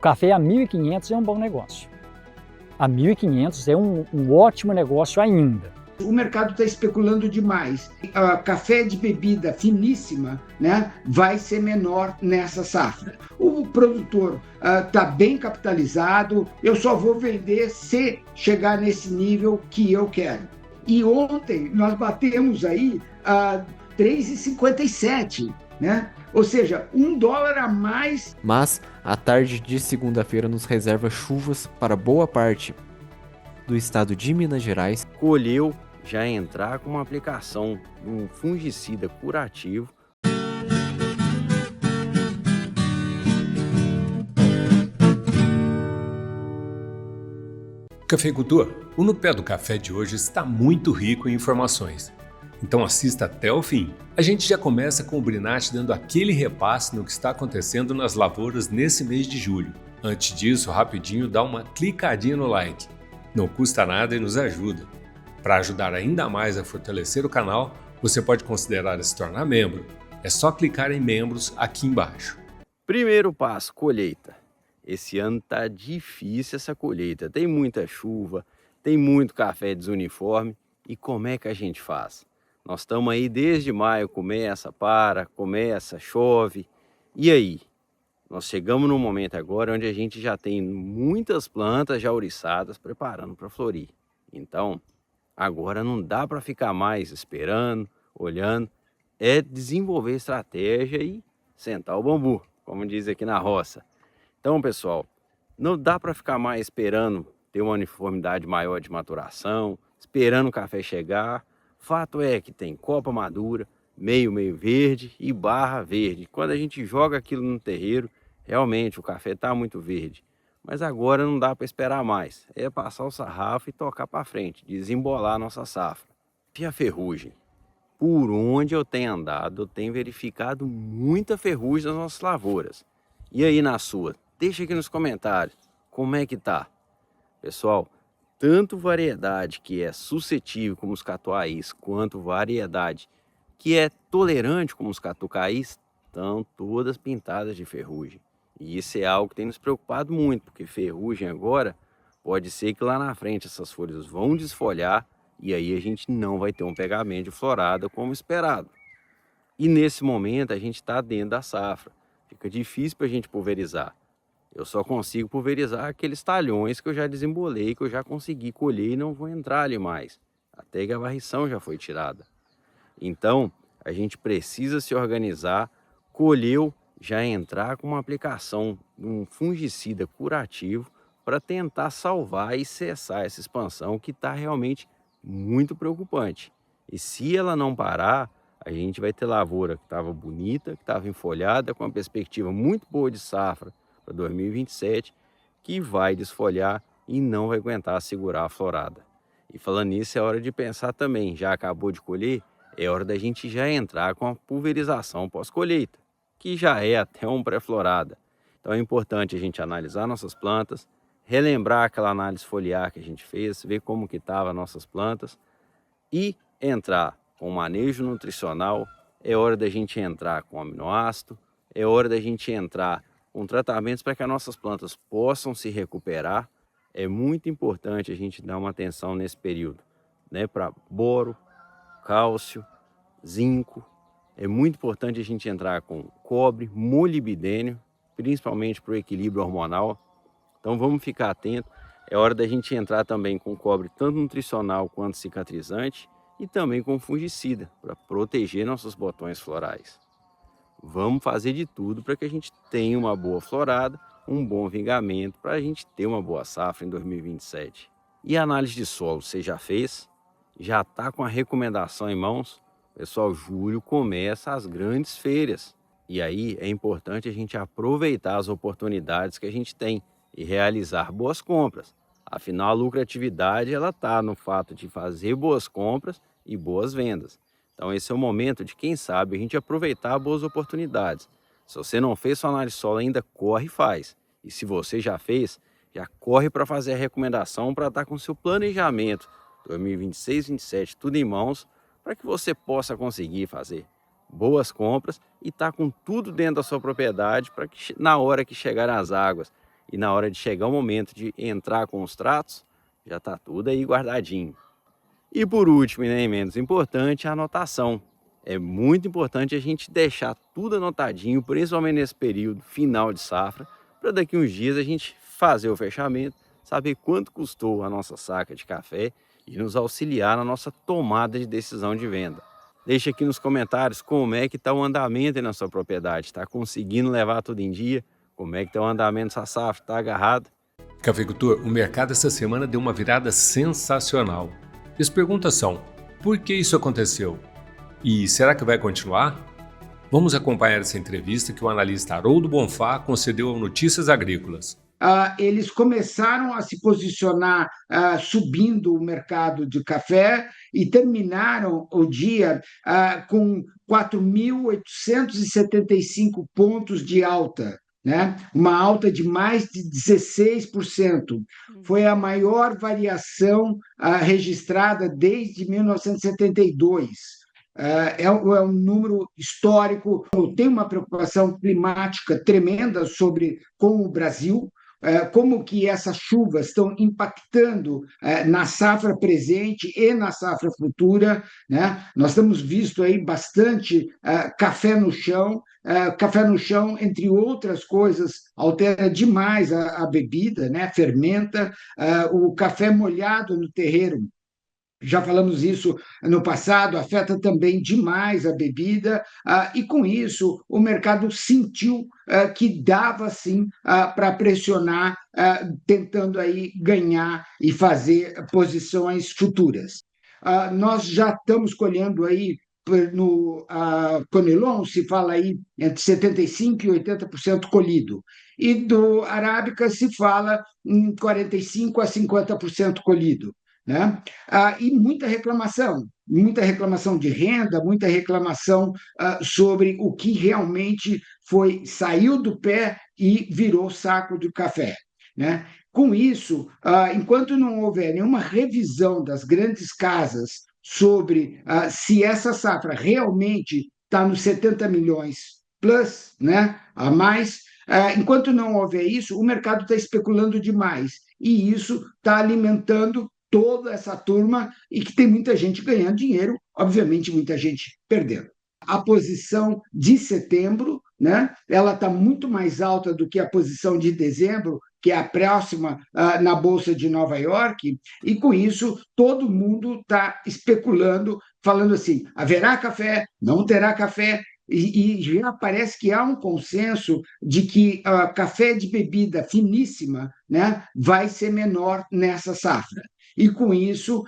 café a 1.500 é um bom negócio. A 1.500 é um ótimo negócio ainda. O mercado está especulando demais. Café de bebida finíssima, né, vai ser menor nessa safra. O produtor está bem capitalizado, eu só vou vender se chegar nesse nível que eu quero. E ontem nós batemos aí R$3,57, né? Ou seja, $1 a mais. Mas a tarde de segunda-feira nos reserva chuvas para boa parte do estado de Minas Gerais. Colheu já entrar com uma aplicação de um fungicida curativo. Cafeicultor, o No Pé do Café de hoje está muito rico em informações. Então assista até o fim. A gente já começa com o Brinatti dando aquele repasse no que está acontecendo nas lavouras nesse mês de julho. Antes disso, rapidinho, dá uma clicadinha no like. Não custa nada e nos ajuda. Para ajudar ainda mais a fortalecer o canal, você pode considerar se tornar membro. É só clicar em membros aqui embaixo. Primeiro passo, colheita. Esse ano tá difícil essa colheita. Tem muita chuva, tem muito café desuniforme. E como é que a gente faz? Nós estamos aí desde maio, começa, chove. E aí? Nós chegamos num momento agora onde a gente já tem muitas plantas já ouriçadas preparando para florir. Então, agora não dá para ficar mais esperando, olhando. É desenvolver estratégia e sentar o bambu, como diz aqui na roça. Então, pessoal, não dá para ficar mais esperando ter uma uniformidade maior de maturação, esperando o café chegar. Fato é que tem copa madura, meio verde e barra verde. Quando a gente joga aquilo no terreiro, realmente o café está muito verde. Mas agora não dá para esperar mais. É passar o sarrafo e tocar para frente, desembolar a nossa safra. E a ferrugem? Por onde eu tenho andado, eu tenho verificado muita ferrugem nas nossas lavouras. E aí na sua? Deixa aqui nos comentários como é que tá. Pessoal, tanto variedade que é suscetível como os catuais, quanto variedade que é tolerante como os catucaís, estão todas pintadas de ferrugem. E isso é algo que tem nos preocupado muito, porque ferrugem agora pode ser que lá na frente essas folhas vão desfolhar e aí a gente não vai ter um pegamento de florada como esperado. E nesse momento a gente está dentro da safra, fica difícil para a gente pulverizar. Eu só consigo pulverizar aqueles talhões que eu já desembolei, que eu já consegui colher e não vou entrar ali mais, até que a varrição já foi tirada. Então, a gente precisa se organizar, colheu, já entrar com uma aplicação de um fungicida curativo para tentar salvar e cessar essa expansão que está realmente muito preocupante. E se ela não parar, a gente vai ter lavoura que estava bonita, que estava enfolhada, com uma perspectiva muito boa de safra para 2027, que vai desfolhar e não vai aguentar segurar a florada. E falando nisso, é hora de pensar também, já acabou de colher, é hora da gente já entrar com a pulverização pós-colheita, que já é até um pré-florada. Então é importante a gente analisar nossas plantas, relembrar aquela análise foliar que a gente fez, ver como que estavam as nossas plantas e entrar com manejo nutricional. É hora da gente entrar com aminoácido, é hora da gente entrar com tratamentos para que as nossas plantas possam se recuperar. É muito importante a gente dar uma atenção nesse período, né, para boro, cálcio, zinco. É muito importante a gente entrar com cobre, molibdênio, principalmente para o equilíbrio hormonal. Então vamos ficar atento. É hora da gente entrar também com cobre tanto nutricional quanto cicatrizante e também com fungicida para proteger nossos botões florais. Vamos fazer de tudo para que a gente tenha uma boa florada, um bom vingamento, para a gente ter uma boa safra em 2027. E a análise de solo, você já fez? Já está com a recomendação em mãos? Pessoal, julho começa as grandes feiras. E aí é importante a gente aproveitar as oportunidades que a gente tem e realizar boas compras. Afinal, a lucratividade ela está no fato de fazer boas compras e boas vendas. Então esse é o momento de, quem sabe, a gente aproveitar boas oportunidades. Se você não fez sua análise solo ainda, corre e faz. E se você já fez, já corre para fazer a recomendação para estar com seu planejamento 2026, 2027, tudo em mãos, para que você possa conseguir fazer boas compras e estar com tudo dentro da sua propriedade para que na hora que chegar as águas e na hora de chegar o momento de entrar com os tratos, já está tudo aí guardadinho. E por último, e nem menos importante, a anotação. É muito importante a gente deixar tudo anotadinho, principalmente nesse período final de safra, para daqui uns dias a gente fazer o fechamento, saber quanto custou a nossa saca de café e nos auxiliar na nossa tomada de decisão de venda. Deixa aqui nos comentários como é que está o andamento aí na sua propriedade. Está conseguindo levar tudo em dia? Como é que está o andamento dessa safra? Está agarrado? Cafeicultor, o mercado essa semana deu uma virada sensacional. E as perguntas são: por que isso aconteceu? E será que vai continuar? Vamos acompanhar essa entrevista que o analista Haroldo Bonfá concedeu ao Notícias Agrícolas. Eles começaram a se posicionar subindo o mercado de café e terminaram o dia com 4.875 pontos de alta, né? Uma alta de mais de 16%. Foi a maior variação registrada desde 1972. É um número histórico. Tem uma preocupação climática tremenda com o Brasil, como que essas chuvas estão impactando na safra presente e na safra futura, né? Nós temos visto aí bastante café no chão. Café no chão, entre outras coisas, altera demais a bebida, né? Fermenta. O café molhado no terreiro, já falamos isso no passado, afeta também demais a bebida, e com isso o mercado sentiu que dava sim para pressionar, tentando aí ganhar e fazer posições futuras. Nós já estamos colhendo aí no Conilon, se fala aí entre 75% e 80% colhido, e do Arábica se fala em 45% a 50% colhido, né? E muita reclamação de renda, muita reclamação sobre o que realmente saiu do pé e virou saco de café, né? Com isso, enquanto não houver nenhuma revisão das grandes casas sobre se essa safra realmente está nos 70 milhões plus, né, a mais, enquanto não houver isso, o mercado está especulando demais, e isso está alimentando toda essa turma e que tem muita gente ganhando dinheiro, obviamente muita gente perdendo. A posição de setembro, né, ela está muito mais alta do que a posição de dezembro, que é a próxima na Bolsa de Nova York, e com isso todo mundo está especulando, falando assim, haverá café, não terá café, e já parece que há um consenso de que café de bebida finíssima, né, vai ser menor nessa safra. E com isso,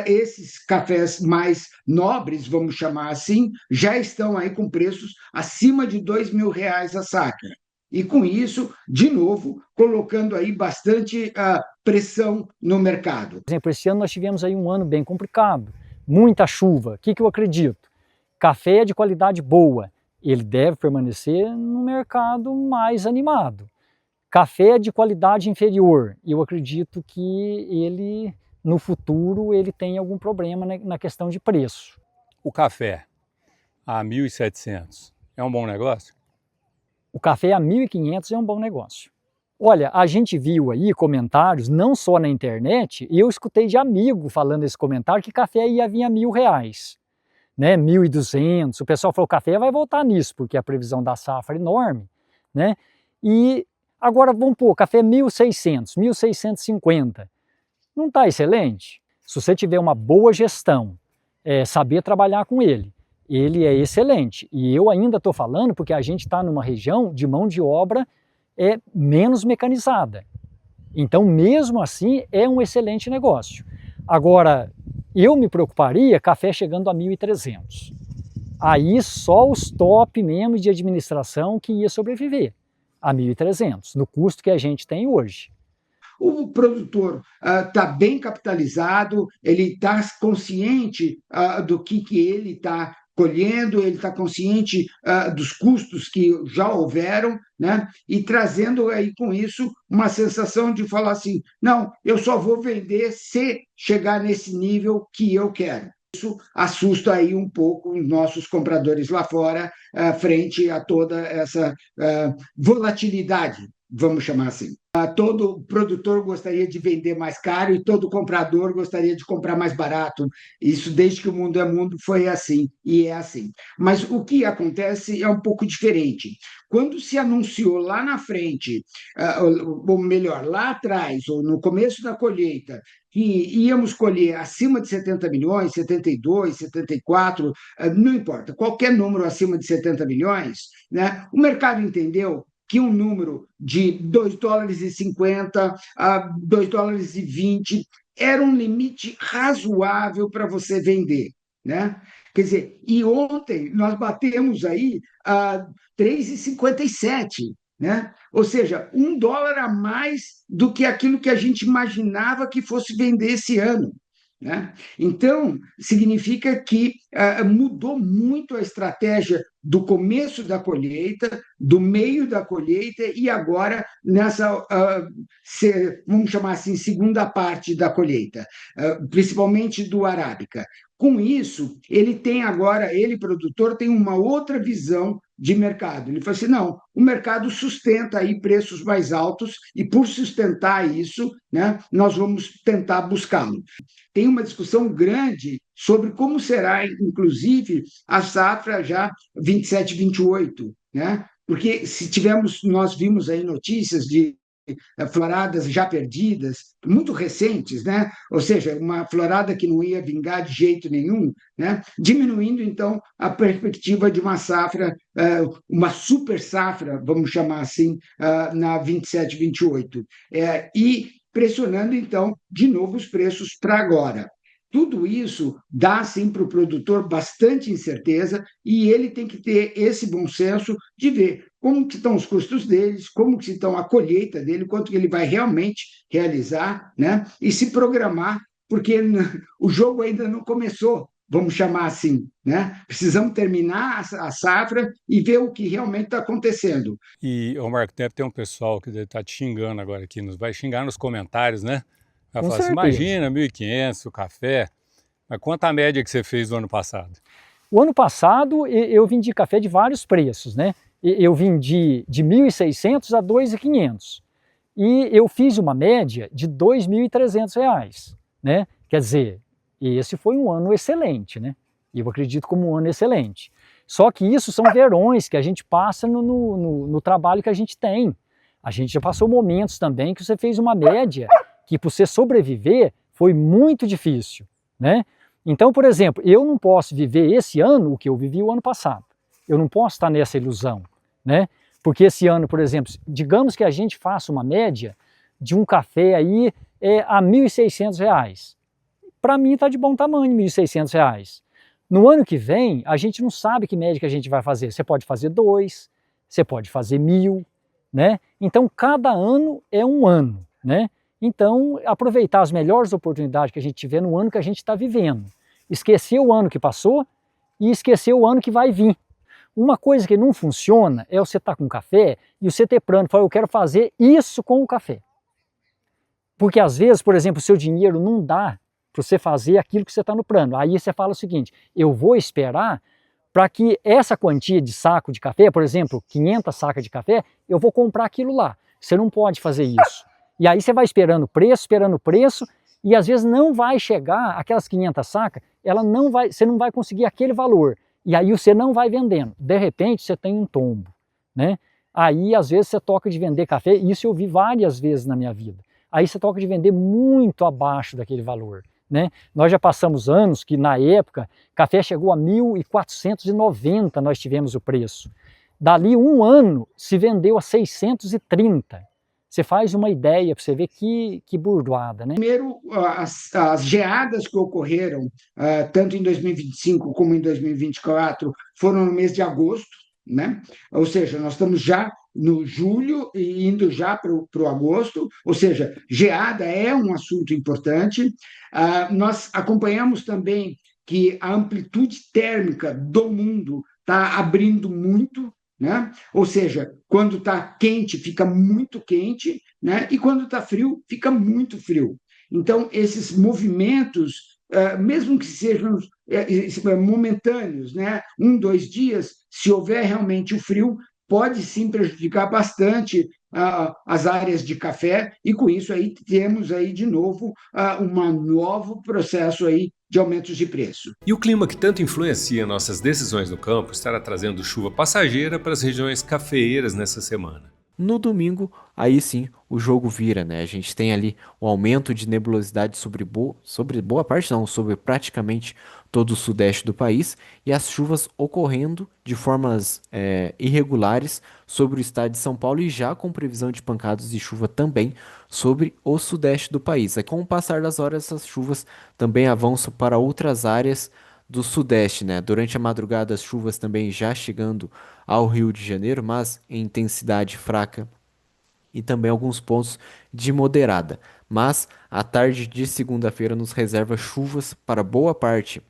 esses cafés mais nobres, vamos chamar assim, já estão aí com preços acima de R$ 2.000 a saca. E com isso, de novo, colocando aí bastante pressão no mercado. Por exemplo, esse ano nós tivemos aí um ano bem complicado, muita chuva. O que eu acredito? Café é de qualidade boa, ele deve permanecer no mercado mais animado. Café de qualidade inferior, eu acredito que ele, no futuro, ele tem algum problema na questão de preço. O café a 1.700 é um bom negócio? O café a 1.500 é um bom negócio. Olha, a gente viu aí comentários, não só na internet, e eu escutei de amigo falando esse comentário que café ia vir a R$ 1.000, né? 1.200, o pessoal falou, o café vai voltar nisso, porque a previsão da safra é enorme, né? E agora vamos pôr, café 1.600, 1.650. Não está excelente? Se você tiver uma boa gestão, saber trabalhar com ele é excelente. E eu ainda estou falando porque a gente está numa região de mão de obra menos mecanizada. Então, mesmo assim, é um excelente negócio. Agora, eu me preocuparia café chegando a 1.300. Aí só os top mesmo de administração que ia sobreviver a 1.300, no custo que a gente tem hoje. O produtor está bem capitalizado, ele está consciente do que ele está colhendo, ele está consciente dos custos que já houveram, né? E trazendo aí com isso uma sensação de falar assim, não, eu só vou vender se chegar nesse nível que eu quero. Isso assusta aí um pouco os nossos compradores lá fora, frente a toda essa volatilidade, vamos chamar assim. Todo produtor gostaria de vender mais caro e todo comprador gostaria de comprar mais barato. Isso, desde que o mundo é mundo, foi assim e é assim. Mas o que acontece é um pouco diferente. Quando se anunciou lá na frente, ou melhor, lá atrás, ou no começo da colheita, que íamos colher acima de 70 milhões, 72, 74, não importa, qualquer número acima de 70 milhões, né, o mercado entendeu que um número de 2 dólares e 50 a 2 dólares e 20 era um limite razoável para você vender, né? Quer dizer, e ontem nós batemos aí a 3,57, né? Ou seja, $1 a mais do que aquilo que a gente imaginava que fosse vender esse ano, né? Então, significa que mudou muito a estratégia do começo da colheita, do meio da colheita e agora nessa, vamos chamar assim, segunda parte da colheita, principalmente do arábica. Com isso, ele tem agora, ele produtor, tem uma outra visão de mercado. Ele fala assim, não, o mercado sustenta aí preços mais altos e por sustentar isso, né, nós vamos tentar buscá-lo. Tem uma discussão grande sobre como será, inclusive, a safra já 27, 28, né? Porque se tivermos, nós vimos aí notícias de floradas já perdidas, muito recentes, né? Ou seja, uma florada que não ia vingar de jeito nenhum, né? Diminuindo, então, a perspectiva de uma safra, uma super safra, vamos chamar assim, na 27, 28. E pressionando, então, de novo os preços para agora. Tudo isso dá, sim, para o produtor bastante incerteza e ele tem que ter esse bom senso de ver como que estão os custos deles, como que estão a colheita dele, quanto que ele vai realmente realizar, né? E se programar, porque o jogo ainda não começou, vamos chamar assim, né? Precisamos terminar a safra e ver o que realmente está acontecendo. E, ô Marco, deve ter um pessoal que deve estar te xingando agora aqui, vai xingar nos comentários, né? Vai Com falar assim, certeza. imagina, 1.500 o café, mas quanto a média que você fez no ano passado? O ano passado eu vendi café de vários preços, né? Eu vendi de 1.600 a 2.500 e eu fiz uma média de R$ 2.300, né? Quer dizer, esse foi um ano excelente, né? E eu acredito como um ano excelente. Só que isso são verões que a gente passa no trabalho que a gente tem. A gente já passou momentos também que você fez uma média que para você sobreviver foi muito difícil, né? Então, por exemplo, eu não posso viver esse ano o que eu vivi o ano passado. Eu não posso estar nessa ilusão, né? Porque esse ano, por exemplo, digamos que a gente faça uma média de um café aí a R$ 1.600. Para mim está de bom tamanho, R$ 1.600. No ano que vem, a gente não sabe que média que a gente vai fazer. Você pode fazer 2, você pode fazer 1.000, né? Então, cada ano é um ano, né? Então, aproveitar as melhores oportunidades que a gente tiver no ano que a gente está vivendo. Esquecer o ano que passou e esquecer o ano que vai vir. Uma coisa que não funciona é você estar com café e você ter plano, falar, eu quero fazer isso com o café. Porque às vezes, por exemplo, o seu dinheiro não dá para você fazer aquilo que você está no plano. Aí você fala o seguinte, eu vou esperar para que essa quantia de saco de café, por exemplo, 500 sacas de café, eu vou comprar aquilo lá. Você não pode fazer isso. E aí você vai esperando o preço, e às vezes não vai chegar, aquelas 500 sacas, você não vai conseguir aquele valor. E aí você não vai vendendo. De repente você tem um tombo, né? Aí às vezes você toca de vender café, e isso eu vi várias vezes na minha vida. Aí você toca de vender muito abaixo daquele valor, né? Nós já passamos anos que na época, café chegou a 1.490, nós tivemos o preço. Dali um ano se vendeu a 630. Você faz uma ideia para você ver que burdoada, né? Primeiro, as geadas que ocorreram, tanto em 2025 como em 2024, foram no mês de agosto, né? Ou seja, nós estamos já no julho e indo já para o agosto, ou seja, geada é um assunto importante. Nós acompanhamos também que a amplitude térmica do mundo está abrindo muito, né? Ou seja, quando está quente, fica muito quente, né? E quando está frio, fica muito frio. Então, esses movimentos, mesmo que sejam momentâneos, né? 1, 2 dias, se houver realmente o frio, pode sim prejudicar bastante as áreas de café, e com isso aí temos aí de novo um novo processo aí de aumentos de preço. E o clima que tanto influencia nossas decisões no campo estará trazendo chuva passageira para as regiões cafeeiras nessa semana. No domingo, aí sim, o jogo vira, né? A gente tem ali um aumento de nebulosidade sobre boa parte, não, sobre praticamente todo o sudeste do país e as chuvas ocorrendo de formas irregulares sobre o estado de São Paulo e já com previsão de pancadas de chuva também sobre o sudeste do país. Aí, com o passar das horas, essas chuvas também avançam para outras áreas do sudeste, né? Durante a madrugada, as chuvas também já chegando ao Rio de Janeiro, mas em intensidade fraca e também alguns pontos de moderada. Mas a tarde de segunda-feira nos reserva chuvas para boa parte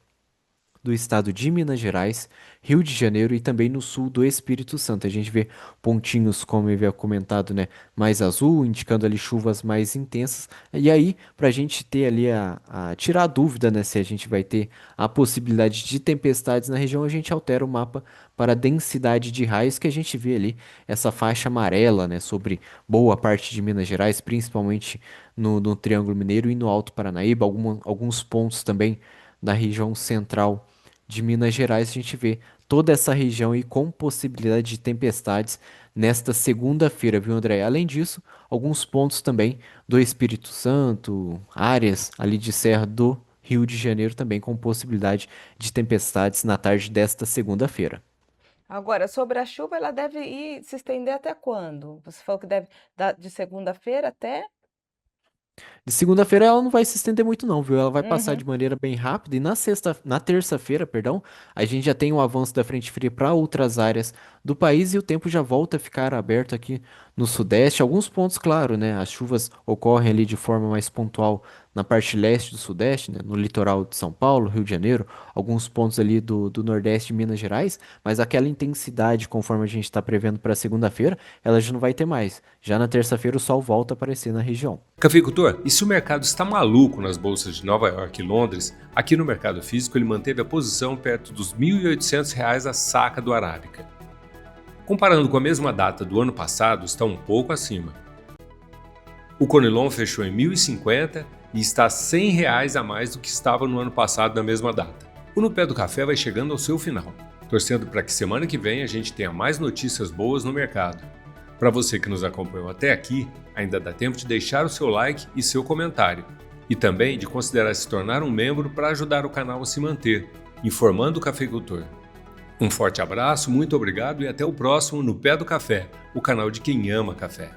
do estado de Minas Gerais, Rio de Janeiro e também no sul do Espírito Santo. A gente vê pontinhos, como eu havia comentado, né, mais azul, indicando ali chuvas mais intensas. E aí, para a gente ter ali tirar a dúvida, né, se a gente vai ter a possibilidade de tempestades na região, a gente altera o mapa para a densidade de raios que a gente vê ali, essa faixa amarela, né, sobre boa parte de Minas Gerais, principalmente no Triângulo Mineiro e no Alto Paranaíba, alguns pontos também da região central de Minas Gerais, a gente vê toda essa região aí com possibilidade de tempestades nesta segunda-feira, viu, André? Além disso, alguns pontos também do Espírito Santo, áreas ali de Serra do Rio de Janeiro também com possibilidade de tempestades na tarde desta segunda-feira. Agora, sobre a chuva, ela deve se estender até quando? Você falou que deve de segunda-feira até? De segunda-feira ela não vai se estender muito não, viu? Ela vai passar Uhum. de maneira bem rápida e na terça-feira, perdão, a gente já tem o avanço da frente fria para outras áreas do país e o tempo já volta a ficar aberto aqui no sudeste. Alguns pontos, claro, né? As chuvas ocorrem ali de forma mais pontual na parte leste do sudeste, né? No litoral de São Paulo, Rio de Janeiro, alguns pontos ali do nordeste de Minas Gerais, mas aquela intensidade, conforme a gente está prevendo para segunda-feira, ela já não vai ter mais. Já na terça-feira o sol volta a aparecer na região. Cafeicultor, e se o mercado está maluco nas bolsas de Nova York e Londres, aqui no mercado físico ele manteve a posição perto dos R$ 1.800 a saca do Arábica. Comparando com a mesma data do ano passado, está um pouco acima. O Conilon fechou em 1.050 e está R$ 100 a mais do que estava no ano passado na mesma data. O No Pé do Café vai chegando ao seu final, torcendo para que semana que vem a gente tenha mais notícias boas no mercado. Para você que nos acompanhou até aqui, ainda dá tempo de deixar o seu like e seu comentário, e também de considerar se tornar um membro para ajudar o canal a se manter, informando o cafeicultor. Um forte abraço, muito obrigado e até o próximo No Pé do Café, o canal de quem ama café.